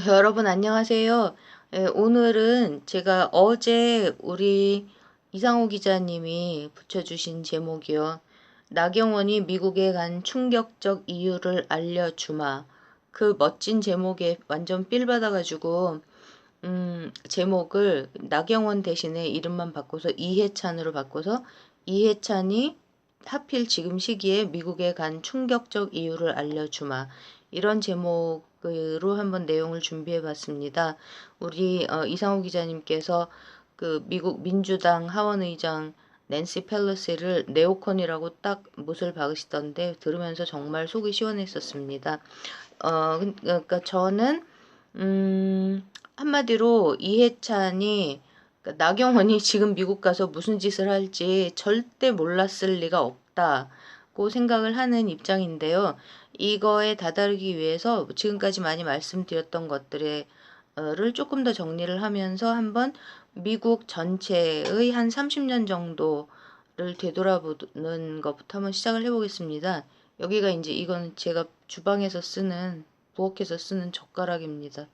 여러분 안녕하세요. 오늘은 제가 어제 우리 이상호 기자님이 붙여주신 제목이요. 나경원이 미국에 간 충격적 이유를 알려주마. 그 멋진 제목에 완전 삘 받아가지고 제목을 나경원 대신에 이름만 바꿔서 이해찬으로 바꿔서 이해찬이 하필 지금 시기에 미국에 간 충격적 이유를 알려주마. 이런 제목으로 한번 내용을 준비해 봤습니다. 우리 이상호 기자님께서 그 미국 민주당 하원의장 낸시 펠로시를 네오콘이라고 딱 못을 박으시던데 들으면서 정말 속이 시원했었습니다. 그러니까 저는 한마디로 이해찬이 그러니까 나경원이 지금 미국 가서 무슨 짓을 할지 절대 몰랐을 리가 없다고 생각을 하는 입장인데요. 이거에 다다르기 위해서 지금까지 많이 말씀드렸던 것들을 조금 더 정리를 하면서 한번 미국 전체의 한 30년 정도를 되돌아보는 것부터 한번 시작을 해보겠습니다. 여기가 이제 이건 제가 주방에서 쓰는 부엌에서 쓰는 젓가락입니다.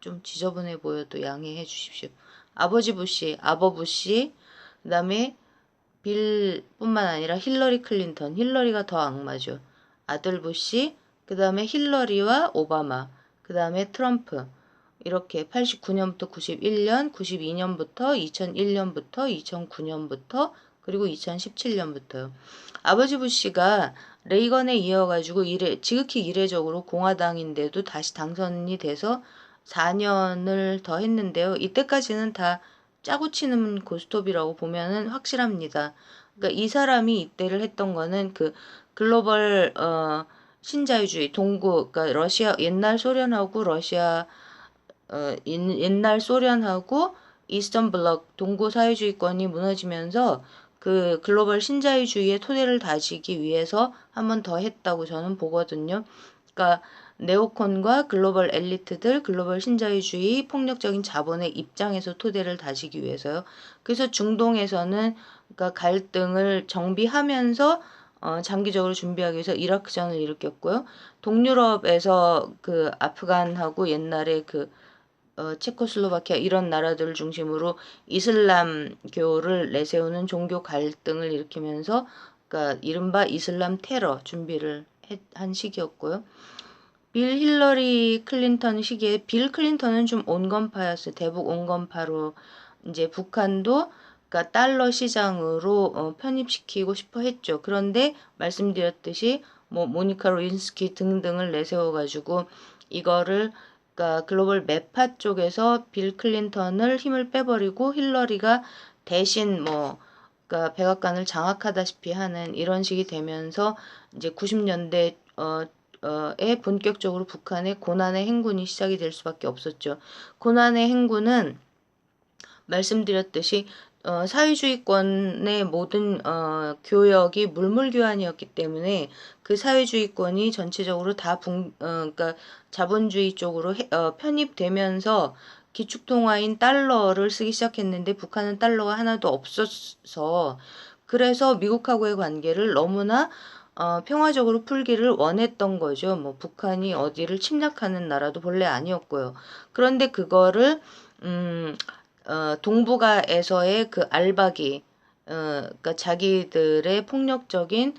좀 지저분해 보여도 양해해 주십시오. 아버지 부시, 아버 부시, 그다음에 빌뿐만 아니라 힐러리 클린턴, 힐러리가 더 악마죠. 아들 부시, 그다음에 힐러리와 오바마, 그다음에 트럼프. 이렇게 89년부터 91년, 92년부터 2001년부터 2009년부터 그리고 2017년부터요. 아버지 부시가 레이건에 이어가지고 지극히 이례적으로 공화당인데도 다시 당선이 돼서 4년을 더 했는데요. 이때까지는 다 짜고 치는 고스톱이라고 보면은 확실합니다. 그러니까 이 사람이 이때를 했던 거는 그 글로벌 신자유주의 동구 그러니까 러시아 옛날 소련하고 러시아 옛날 소련하고 이스턴 블록 동구 사회주의권이 무너지면서 그 글로벌 신자유주의의 토대를 다지기 위해서 한 번 더 했다고 저는 보거든요. 그러니까 네오콘과 글로벌 엘리트들, 글로벌 신자유주의, 폭력적인 자본의 입장에서 토대를 다지기 위해서요. 그래서 중동에서는 그러니까 갈등을 정비하면서 장기적으로 준비하기 위해서 이라크전을 일으켰고요. 동유럽에서 그 아프간하고 옛날에 그 체코슬로바키아 이런 나라들을 중심으로 이슬람교를 내세우는 종교 갈등을 일으키면서 그러니까 이른바 이슬람 테러 준비를 한 시기였고요. 빌 힐러리 클린턴 시기에 빌 클린턴은 좀 온건파였어요. 대북 온건파로 이제 북한도 그러니까 달러 시장으로 편입시키고 싶어 했죠. 그런데 말씀드렸듯이 뭐 모니카 루인스키 등등을 내세워가지고 이거를 그러니까 글로벌 매파 쪽에서 빌 클린턴을 힘을 빼버리고 힐러리가 대신 뭐 그러니까 백악관을 장악하다시피 하는 이런 식이 되면서 이제 90년대 에 본격적으로 북한의 고난의 행군이 시작이 될 수밖에 없었죠. 고난의 행군은 말씀드렸듯이 사회주의권의 모든 교역이 물물교환이었기 때문에 그 사회주의권이 전체적으로 다 그러니까 자본주의 쪽으로 편입되면서 기축통화인 달러를 쓰기 시작했는데 북한은 달러가 하나도 없어서 그래서 미국하고의 관계를 너무나 평화적으로 풀기를 원했던 거죠. 뭐 북한이 어디를 침략하는 나라도 본래 아니었고요. 그런데 그거를 음, 동북아에서의 그 알박이, 그러니까 자기들의 폭력적인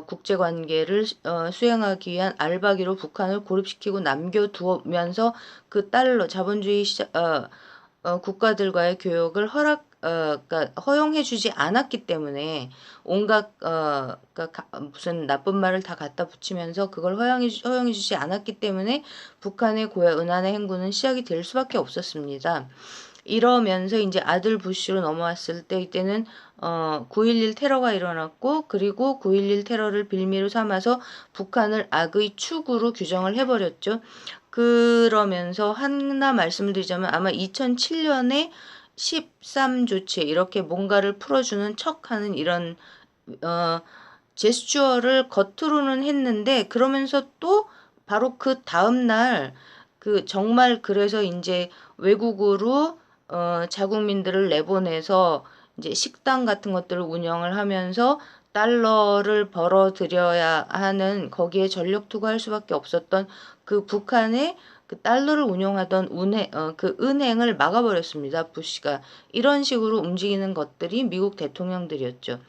국제 관계를 수행하기 위한 알박이로 북한을 고립시키고 남겨두면서 그 달러 자본주의 국가들과의 교역을 그러니까 허용해주지 않았기 때문에 온갖 그러니까 무슨 나쁜 말을 다 갖다 붙이면서 그걸 허용해주지 않았기 때문에 북한의 은한의 행군은 시작이 될 수밖에 없었습니다. 이러면서 이제 아들 부시로 넘어왔을 때 이때는 9.11 테러가 일어났고 그리고 9.11 테러를 빌미로 삼아서 북한을 악의 축으로 규정을 해버렸죠. 그러면서 하나 말씀을 드리자면 아마 2007년에 13조치 이렇게 뭔가를 풀어주는 척하는 이런 제스처를 겉으로는 했는데 그러면서 또 바로 그 다음날 그 정말 그래서 이제 외국으로 자국민들을 내보내서 이제 식당 같은 것들을 운영을 하면서 달러를 벌어들여야 하는 거기에 전력 투구할 수밖에 없었던 그 북한의 그 달러를 운용하던 그 은행을 막아버렸습니다. 부시가. 이런 식으로 움직이는 것들이 미국 대통령들이었죠.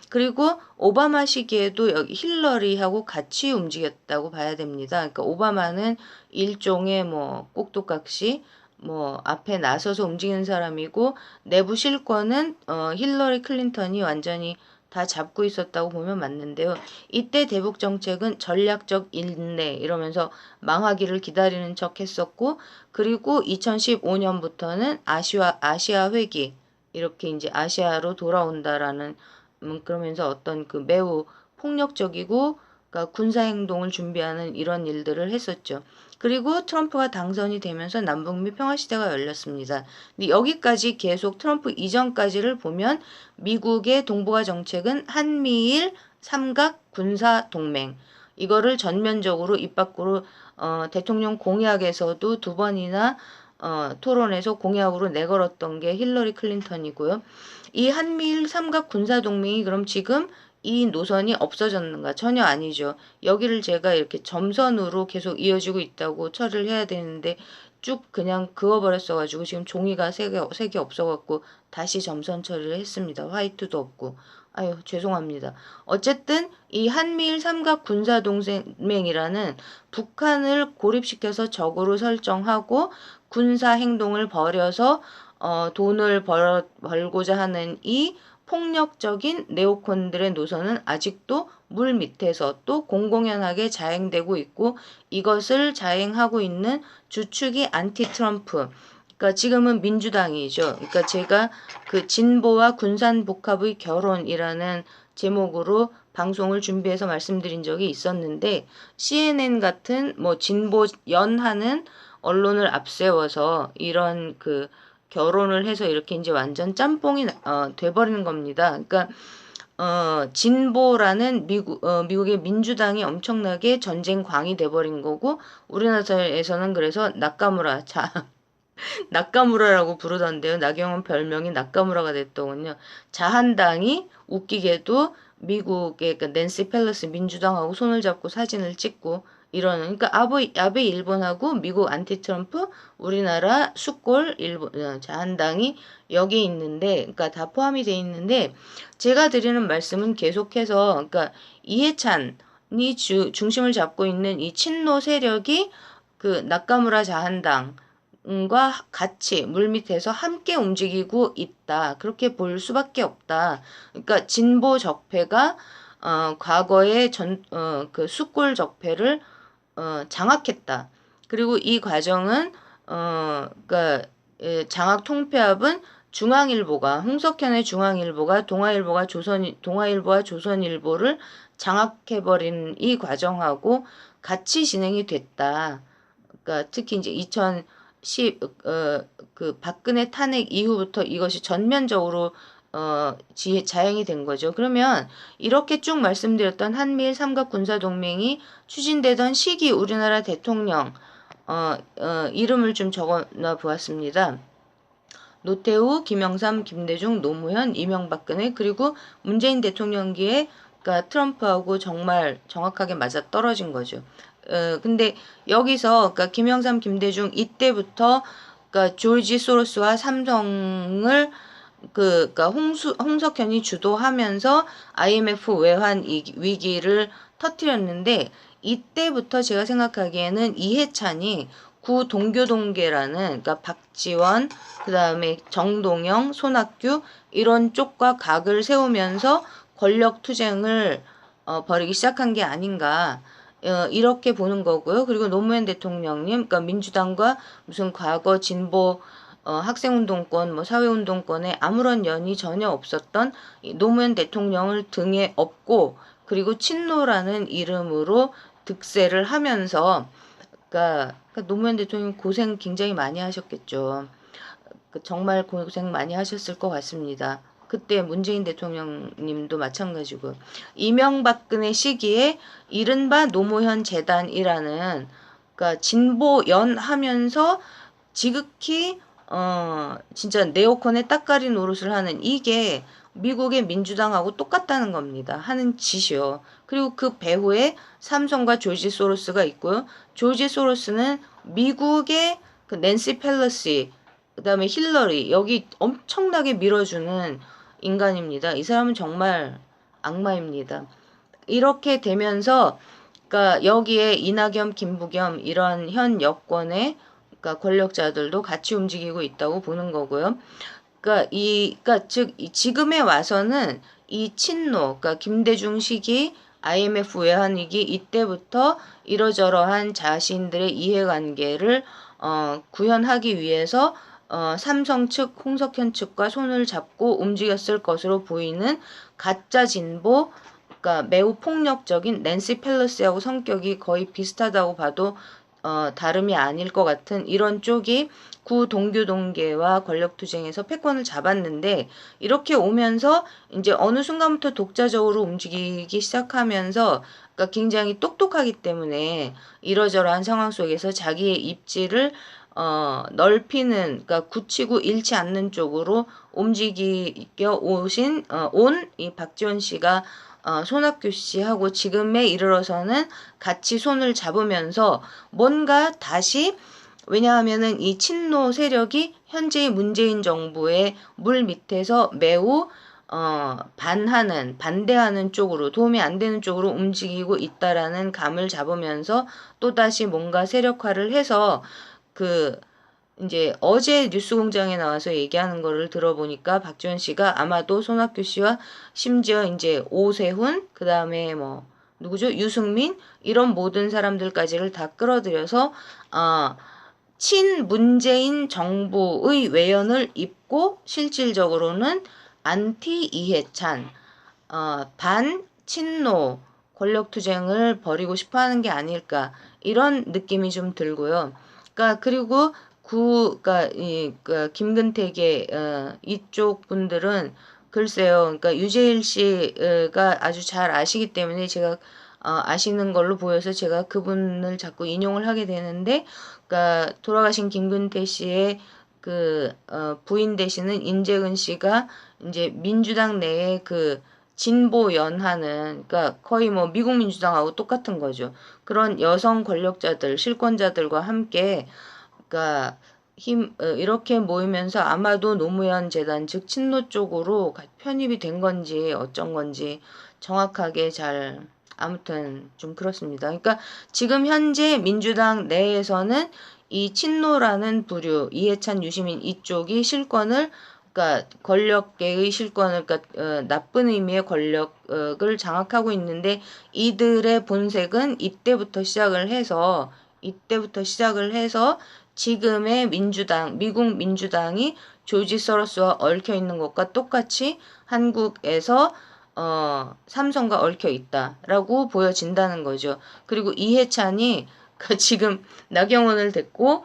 그리고 오바마 시기에도 여기 힐러리하고 같이 움직였다고 봐야 됩니다. 그러니까 오바마는 일종의 뭐 꼭두각시 뭐 앞에 나서서 움직이는 사람이고 내부 실권은 힐러리 클린턴이 완전히 다 잡고 있었다고 보면 맞는데요. 이때 대북 정책은 전략적 인내 이러면서 망하기를 기다리는 척 했었고, 그리고 2015년부터는 아시아 회귀 이렇게 이제 아시아로 돌아온다라는 그러면서 어떤 그 매우 폭력적이고 그러니까 군사 행동을 준비하는 이런 일들을 했었죠. 그리고 트럼프가 당선이 되면서 남북미 평화 시대가 열렸습니다. 근데 여기까지 계속 트럼프 이전까지를 보면 미국의 동북아 정책은 한미일 삼각 군사 동맹 이거를 전면적으로 입 밖으로 대통령 공약에서도 두 번이나 토론에서 공약으로 내걸었던 게 힐러리 클린턴이고요. 이 한미일 삼각 군사 동맹이 그럼 지금 이 노선이 없어졌는가? 전혀 아니죠. 여기를 제가 이렇게 점선으로 계속 이어지고 있다고 처리를 해야 되는데 쭉 그냥 그어버렸어가지고 지금 종이가 세 개 없어갖고 다시 점선 처리를 했습니다. 화이트도 없고. 아유, 죄송합니다. 어쨌든 이 한미일 삼각 군사 동맹이라는 북한을 고립시켜서 적으로 설정하고 군사 행동을 벌여서 돈을 벌고자 하는 이 폭력적인 네오콘들의 노선은 아직도 물 밑에서 또 공공연하게 자행되고 있고 이것을 자행하고 있는 주축이 안티 트럼프. 그러니까 지금은 민주당이죠. 그러니까 제가 그 진보와 군산 복합의 결혼이라는 제목으로 방송을 준비해서 말씀드린 적이 있었는데 CNN 같은 뭐 진보 연하는 언론을 앞세워서 이런 그 결혼을 해서 이렇게 이제 완전 짬뽕이 돼버리는 겁니다. 그러니까 진보라는 미국의 민주당이 엄청나게 전쟁광이 돼버린 거고 우리나라에서는 그래서 나카무라라고 부르던데요. 나경원 별명이 나카무라가 됐더군요. 자한당이 웃기게도 미국의 그러니까 낸시 펠로시 민주당하고 손을 잡고 사진을 찍고 이러는 그러니까 아베 일본하고 미국 안티 트럼프 우리나라 수꼴 일본 자한당이 여기 있는데 그러니까 다 포함이 돼 있는데 제가 드리는 말씀은 계속해서 그러니까 이해찬이 중심을 잡고 있는 이 친노 세력이 그 나카무라 자한당 과 같이 물밑에서 함께 움직이고 있다. 그렇게 볼 수밖에 없다. 그러니까 진보 적폐가 과거의 그 수골 적폐를 장악했다. 그리고 이 과정은 그러니까 장악 통폐합은 중앙일보가 홍석현의 중앙일보가 동아일보와 조선일보를 장악해버린 이 과정하고 같이 진행이 됐다. 그러니까 특히 이제 그 박근혜 탄핵 이후부터 이것이 전면적으로 자행이 된 거죠. 그러면 이렇게 쭉 말씀드렸던 한미일 삼각 군사 동맹이 추진되던 시기 우리나라 대통령 이름을 좀 적어놔 보았습니다. 노태우, 김영삼, 김대중, 노무현, 이명박근혜 그리고 문재인 대통령기에 그러니까 트럼프하고 정말 정확하게 맞아 떨어진 거죠. 근데 여기서 그러니까 김영삼, 김대중 이때부터 그러니까 조지 소로스와 삼성을 그러니까 홍석현이 주도하면서 IMF 외환 위기를 터뜨렸는데 이때부터 제가 생각하기에는 이해찬이 구 동교동계라는 그러니까 박지원 그다음에 정동영, 손학규 이런 쪽과 각을 세우면서 권력 투쟁을 벌이기 시작한 게 아닌가 이렇게 보는 거고요. 그리고 노무현 대통령님, 그러니까 민주당과 무슨 과거 진보 학생운동권, 뭐 사회운동권에 아무런 연이 전혀 없었던 노무현 대통령을 등에 업고 그리고 친노라는 이름으로 득세를 하면서 그러니까 노무현 대통령 고생 굉장히 많이 하셨겠죠. 정말 고생 많이 하셨을 것 같습니다. 그때 문재인 대통령님도 마찬가지고 이명박근혜 시기에 이른바 노무현 재단이라는 그러니까 진보 연하면서 지극히 진짜 네오콘의 따까리 노릇을 하는 이게 미국의 민주당하고 똑같다는 겁니다. 하는 짓이요. 그리고 그 배후에 삼성과 조지 소로스가 있고요. 조지 소로스는 미국의 그 낸시 펠로시, 그다음에 힐러리 여기 엄청나게 밀어주는 인간입니다. 이 사람은 정말 악마입니다. 이렇게 되면서 그러니까 여기에 이낙연, 김부겸 이런 현 여권의 그러니까 권력자들도 같이 움직이고 있다고 보는 거고요. 그러니까 즉 지금에 와서는 이 친노, 그러니까 김대중 시기 IMF 외환위기 이때부터 이러저러한 자신들의 이해관계를 구현하기 위해서 삼성 측, 홍석현 측과 손을 잡고 움직였을 것으로 보이는 가짜 진보, 그러니까 매우 폭력적인 낸시 펠로시하고 성격이 거의 비슷하다고 봐도 다름이 아닐 것 같은 이런 쪽이 구 동교동계와 권력투쟁에서 패권을 잡았는데 이렇게 오면서 이제 어느 순간부터 독자적으로 움직이기 시작하면서 그러니까 굉장히 똑똑하기 때문에 이러저러한 상황 속에서 자기의 입지를 넓히는 그러니까 굳히고 잃지 않는 쪽으로 움직이겨 오신 온 이 박지원 씨가 손학규 씨하고 지금에 이르러서는 같이 손을 잡으면서 뭔가 다시 왜냐하면은 이 친노 세력이 현재의 문재인 정부의 물 밑에서 매우 반대하는 쪽으로 도움이 안 되는 쪽으로 움직이고 있다라는 감을 잡으면서 또다시 뭔가 세력화를 해서 그 이제 어제 뉴스공장에 나와서 얘기하는 거를 들어보니까 박지원 씨가 아마도 손학규 씨와 심지어 이제 오세훈 그다음에 뭐 누구죠? 유승민 이런 모든 사람들까지를 다 끌어들여서 친문재인 정부의 외연을 입고 실질적으로는 안티 이해찬 반친노 권력투쟁을 벌이고 싶어하는 게 아닐까 이런 느낌이 좀 들고요. 그러니까 그리고 그러니까 김근택의 이쪽 분들은 글쎄요. 그러니까 유재일 씨가 아주 잘 아시기 때문에 제가 아시는 걸로 보여서 제가 그분을 자꾸 인용을 하게 되는데, 그러니까 돌아가신 김근태 씨의 그 부인 되시는 인재근 씨가 이제 민주당 내에 그 진보 연하는 그러니까 거의 뭐 미국 민주당하고 똑같은 거죠. 그런 여성 권력자들, 실권자들과 함께 그러니까 이렇게 모이면서 아마도 노무현 재단 즉 친노 쪽으로 편입이 된 건지 어쩐 건지 정확하게 잘 아무튼 좀 그렇습니다. 그러니까 지금 현재 민주당 내에서는 이 친노라는 부류 이해찬 유시민 이쪽이 실권을 그러니까 권력계의 실권을 그러니까 나쁜 의미의 권력을 장악하고 있는데 이들의 본색은 이때부터 시작을 해서 지금의 민주당, 미국 민주당이 조지 서로스와 얽혀 있는 것과 똑같이 한국에서 삼성과 얽혀 있다라고 보여진다는 거죠. 그리고 이해찬이 지금 나경원을 됐고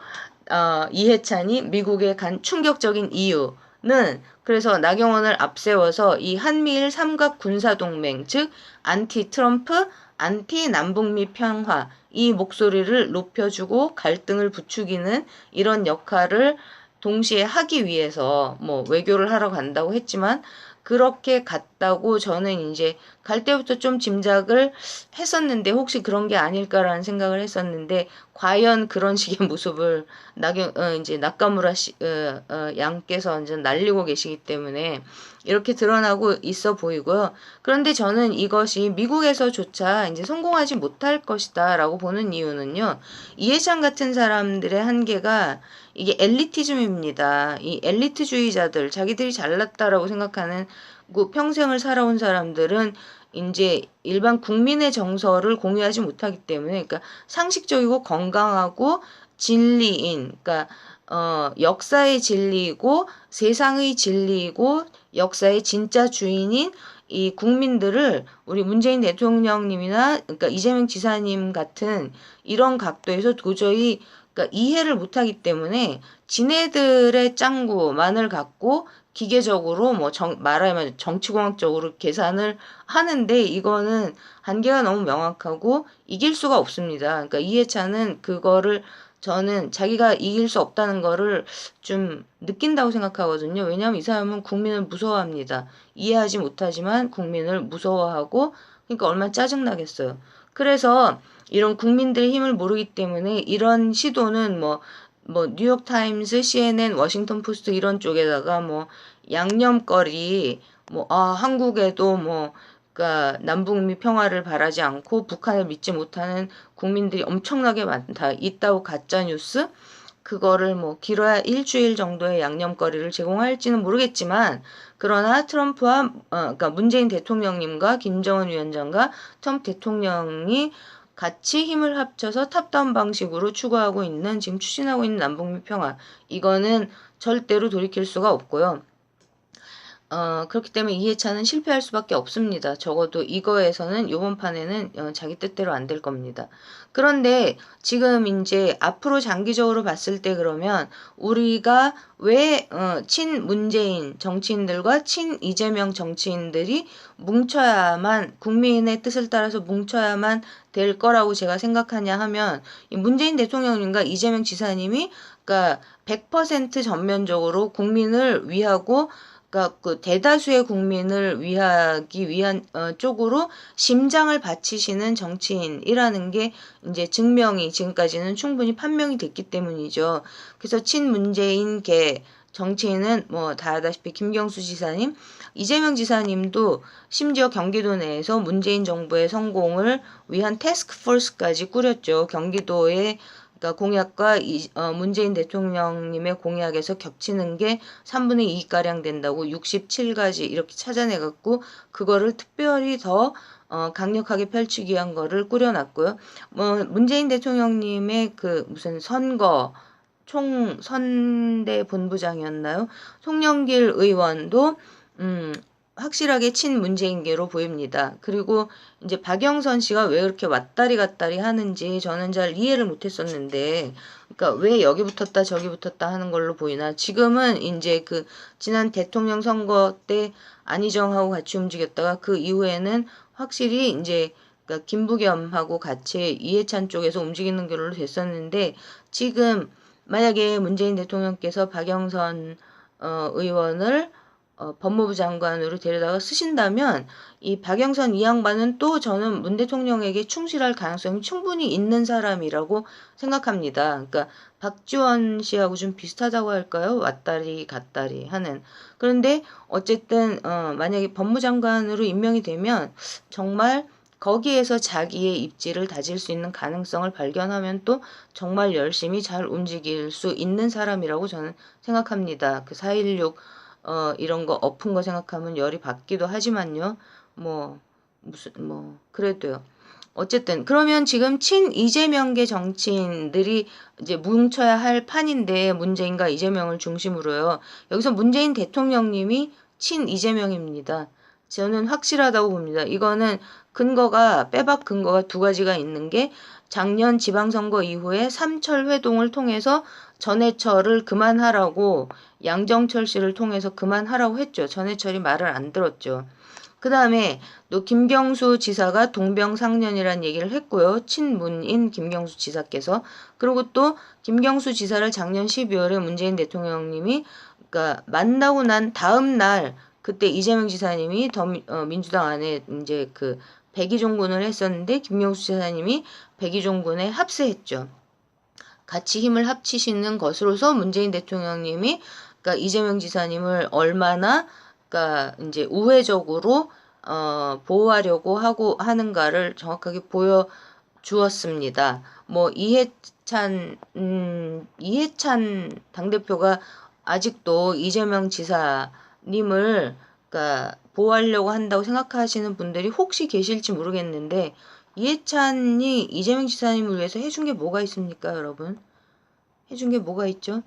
이해찬이 미국에 간 충격적인 이유는 그래서 나경원을 앞세워서 이 한미일 삼각 군사동맹 즉 안티 트럼프, 안티 남북미 평화 이 목소리를 높여주고 갈등을 부추기는 이런 역할을 동시에 하기 위해서 뭐 외교를 하러 간다고 했지만 그렇게 갔다고 저는 이제 갈 때부터 좀 짐작을 했었는데 혹시 그런 게 아닐까라는 생각을 했었는데 과연 그런 식의 모습을 이제 나카무라 양께서 완전 날리고 계시기 때문에 이렇게 드러나고 있어 보이고요. 그런데 저는 이것이 미국에서조차 이제 성공하지 못할 것이다라고 보는 이유는요. 이해찬 같은 사람들의 한계가 이게 엘리티즘입니다. 이 엘리트주의자들, 자기들이 잘났다라고 생각하는 평생을 살아온 사람들은 이제 일반 국민의 정서를 공유하지 못하기 때문에, 그러니까 상식적이고 건강하고 진리인, 그러니까 역사의 진리이고 세상의 진리이고 역사의 진짜 주인인 이 국민들을 우리 문재인 대통령님이나 그러니까 이재명 지사님 같은 이런 각도에서 도저히 그러니까 이해를 못하기 때문에 지네들의 짱구만을 갖고 기계적으로 뭐 말하면 정치공학적으로 계산을 하는데 이거는 한계가 너무 명확하고 이길 수가 없습니다. 그러니까 이해찬은 그거를 저는 자기가 이길 수 없다는 거를 좀 느낀다고 생각하거든요. 왜냐하면 이 사람은 국민을 무서워합니다. 이해하지 못하지만 국민을 무서워하고 그러니까 얼마나 짜증나겠어요. 그래서 이런 국민들의 힘을 모르기 때문에 이런 시도는 뭐 뉴욕타임스, CNN, 워싱턴 포스트 이런 쪽에다가 뭐 양념거리 한국에도 그러니까 남북미 평화를 바라지 않고 북한을 믿지 못하는 국민들이 엄청나게 많다. 있다고 가짜 뉴스 그거를 길어야 일주일 정도의 양념거리를 제공할지는 모르겠지만 그러나 트럼프와 그러니까 문재인 대통령님과 김정은 위원장과 트럼프 대통령이 같이 힘을 합쳐서 탑다운 방식으로 추구하고 있는 지금 추진하고 있는 남북미 평화 이거는 절대로 돌이킬 수가 없고요. 그렇기 때문에 이해찬은 실패할 수밖에 없습니다. 적어도 이거에서는 요번 판에는 자기 뜻대로 안 될 겁니다. 그런데 지금 이제 앞으로 장기적으로 봤을 때 그러면 우리가 왜 친문재인 정치인들과 친 이재명 정치인들이 뭉쳐야만 국민의 뜻을 따라서 뭉쳐야만 될 거라고 제가 생각하냐 하면 이 문재인 대통령님과 이재명 지사님이 그러니까 100% 전면적으로 국민을 위하고 그러니까 그 대다수의 국민을 위하기 위한 쪽으로 심장을 바치시는 정치인이라는 게 이제 증명이 지금까지는 충분히 판명이 됐기 때문이죠. 그래서 친문재인계 정치인은 다 아다시피 김경수 지사님, 이재명 지사님도 심지어 경기도 내에서 문재인 정부의 성공을 위한 태스크포스까지 꾸렸죠. 경기도의 그러니까 공약과 문재인 대통령님의 공약에서 겹치는 게 3분의 2가량 된다고 67가지 이렇게 찾아내갖고 그거를 특별히 더 강력하게 펼치기 위한 거를 꾸려놨고요. 문재인 대통령님의 그 무슨 선대 본부장이었나요? 송영길 의원도 확실하게 친문재인계로 보입니다. 그리고 이제 박영선 씨가 왜 그렇게 왔다리 갔다리 하는지 저는 잘 이해를 못했었는데, 그러니까 왜 여기 붙었다 저기 붙었다 하는 걸로 보이나? 지금은 이제 그 지난 대통령 선거 때 안희정하고 같이 움직였다가 그 이후에는 확실히 이제 그러니까 김부겸하고 같이 이해찬 쪽에서 움직이는 걸로 됐었는데 지금 만약에 문재인 대통령께서 박영선 의원을 법무부 장관으로 데려다가 쓰신다면 이 박영선 이 양반은 또 저는 문 대통령에게 충실할 가능성이 충분히 있는 사람이라고 생각합니다. 그러니까 박지원 씨하고 좀 비슷하다고 할까요? 왔다리 갔다리 하는. 그런데 어쨌든 만약에 법무장관으로 임명이 되면 정말 거기에서 자기의 입지를 다질 수 있는 가능성을 발견하면 또 정말 열심히 잘 움직일 수 있는 사람이라고 저는 생각합니다. 그 4.16 이런 거 엎은 거 생각하면 열이 받기도 하지만요. 그래도요. 어쨌든 그러면 지금 친 이재명계 정치인들이 이제 뭉쳐야 할 판인데 문재인과 이재명을 중심으로요. 여기서 문재인 대통령님이 친 이재명입니다. 저는 확실하다고 봅니다. 이거는 빼박 근거가 두 가지가 있는 게 작년 지방선거 이후에 삼철 회동을 통해서 전해철을 그만하라고 양정철 씨를 통해서 그만하라고 했죠. 전해철이 말을 안 들었죠. 그 다음에 또 김경수 지사가 동병상련이라는 얘기를 했고요. 친문인 김경수 지사께서. 그리고 또 김경수 지사를 작년 12월에 문재인 대통령님이 그러니까 만나고 난 다음 날 그때 이재명 지사님이 민주당 안에 이제 그 백의종군을 했었는데 김경수 지사님이 백의종군에 합세했죠. 같이 힘을 합치시는 것으로서 문재인 대통령님이 그러니까 이재명 지사님을 얼마나 그러니까 이제 우회적으로 보호하려고 하는가를 정확하게 보여 주었습니다. 이해찬 당대표가 아직도 이재명 지사님을 그러니까 보호하려고 한다고 생각하시는 분들이 혹시 계실지 모르겠는데 이해찬이 이재명 지사님을 위해서 해준 게 뭐가 있습니까, 여러분? 해준 게 뭐가 있죠?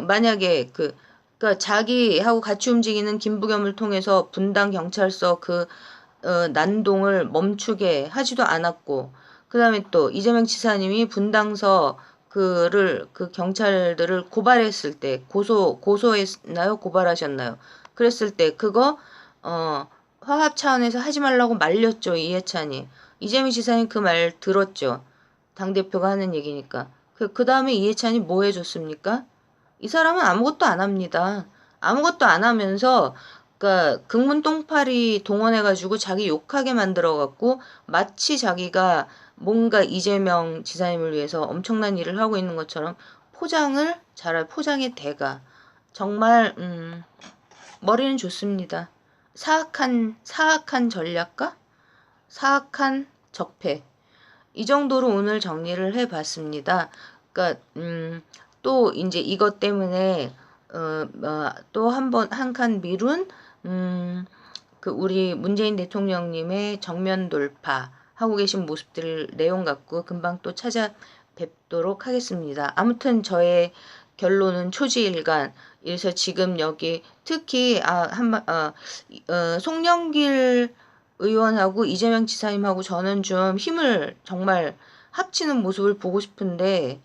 만약에 그러니까 자기하고 같이 움직이는 김부겸을 통해서 분당 경찰서 난동을 멈추게 하지도 않았고, 그 다음에 또 이재명 지사님이 분당서 그 경찰들을 고발했을 때 고소했나요? 고발하셨나요? 그랬을 때 그거 화합 차원에서 하지 말라고 말렸죠, 이해찬이. 이재명 지사님 그 말 들었죠. 당대표가 하는 얘기니까. 그 다음에 이해찬이 뭐 해줬습니까? 이 사람은 아무것도 안 합니다. 아무것도 안 하면서 그러니까 극문 똥파리 동원해가지고 자기 욕하게 만들어갖고 마치 자기가 뭔가 이재명 지사님을 위해서 엄청난 일을 하고 있는 것처럼 포장을 잘할 포장의 대가. 정말 머리는 좋습니다. 사악한 전략가? 사악한 적폐. 이 정도로 오늘 정리를 해봤습니다. 그러니까 또 이제 이것 때문에 또 한 칸 미룬 그 우리 문재인 대통령님의 정면 돌파 하고 계신 모습들 내용 갖고 금방 또 찾아뵙도록 하겠습니다. 아무튼 저의 결론은 초지일관. 그래서 지금 여기 특히 송영길 의원하고 이재명 지사님하고 저는 좀 힘을 정말 합치는 모습을 보고 싶은데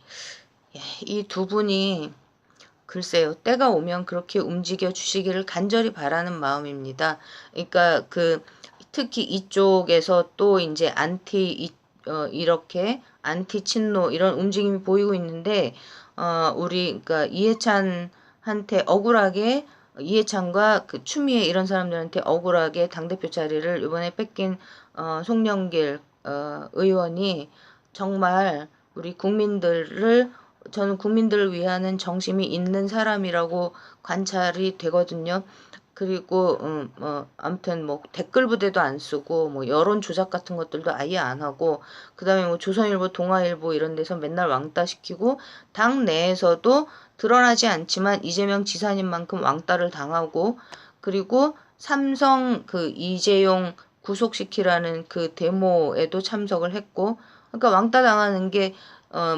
이 두 분이 글쎄요, 때가 오면 그렇게 움직여 주시기를 간절히 바라는 마음입니다. 그러니까 특히 이쪽에서 또 이제 이렇게 안티 친노 이런 움직임이 보이고 있는데 우리 그러니까 이해찬한테 억울하게 이해찬과 그 추미애 이런 사람들한테 억울하게 당대표 자리를 이번에 뺏긴 송영길 의원이 정말 우리 국민들을 저는 국민들을 위하는 정심이 있는 사람이라고 관찰이 되거든요. 그리고 아무튼 뭐 댓글 부대도 안 쓰고 뭐 여론 조작 같은 것들도 아예 안 하고 그다음에 뭐 조선일보, 동아일보 이런 데서 맨날 왕따 시키고 당 내에서도 드러나지 않지만 이재명 지사님만큼 왕따를 당하고 그리고 삼성 그 이재용 구속시키라는 그 데모에도 참석을 했고 그러니까 왕따 당하는 게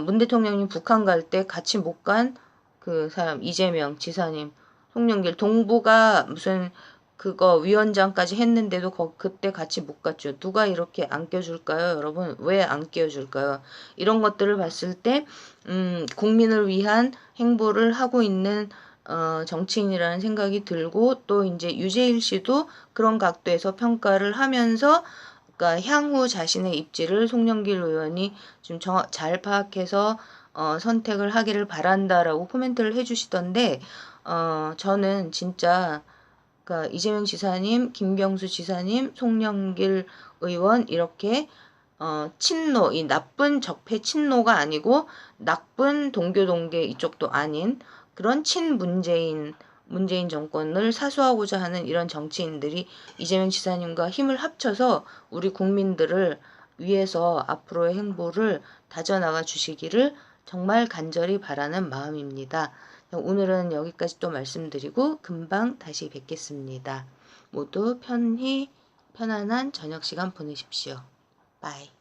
문 대통령이 북한 갈 때 같이 못 간 그 사람 이재명 지사님 송영길 동부가 무슨 그거 위원장까지 했는데도 그때 같이 못 갔죠. 누가 이렇게 안 껴줄까요, 여러분? 왜 안 껴줄까요? 이런 것들을 봤을 때 국민을 위한 행보를 하고 있는 정치인이라는 생각이 들고 또 이제 유재일 씨도 그런 각도에서 평가를 하면서 그러니까 향후 자신의 입지를 송영길 의원이 좀 잘 파악해서 선택을 하기를 바란다라고 코멘트를 해주시던데 저는 진짜 그러니까 이재명 지사님, 김경수 지사님, 송영길 의원 이렇게 친노, 이 나쁜 적폐 친노가 아니고 나쁜 동교동계 이쪽도 아닌 그런 문재인 정권을 사수하고자 하는 이런 정치인들이 이재명 지사님과 힘을 합쳐서 우리 국민들을 위해서 앞으로의 행보를 다져나가 주시기를 정말 간절히 바라는 마음입니다. 오늘은 여기까지 또 말씀드리고 금방 다시 뵙겠습니다. 모두 편안한 저녁 시간 보내십시오. 바이.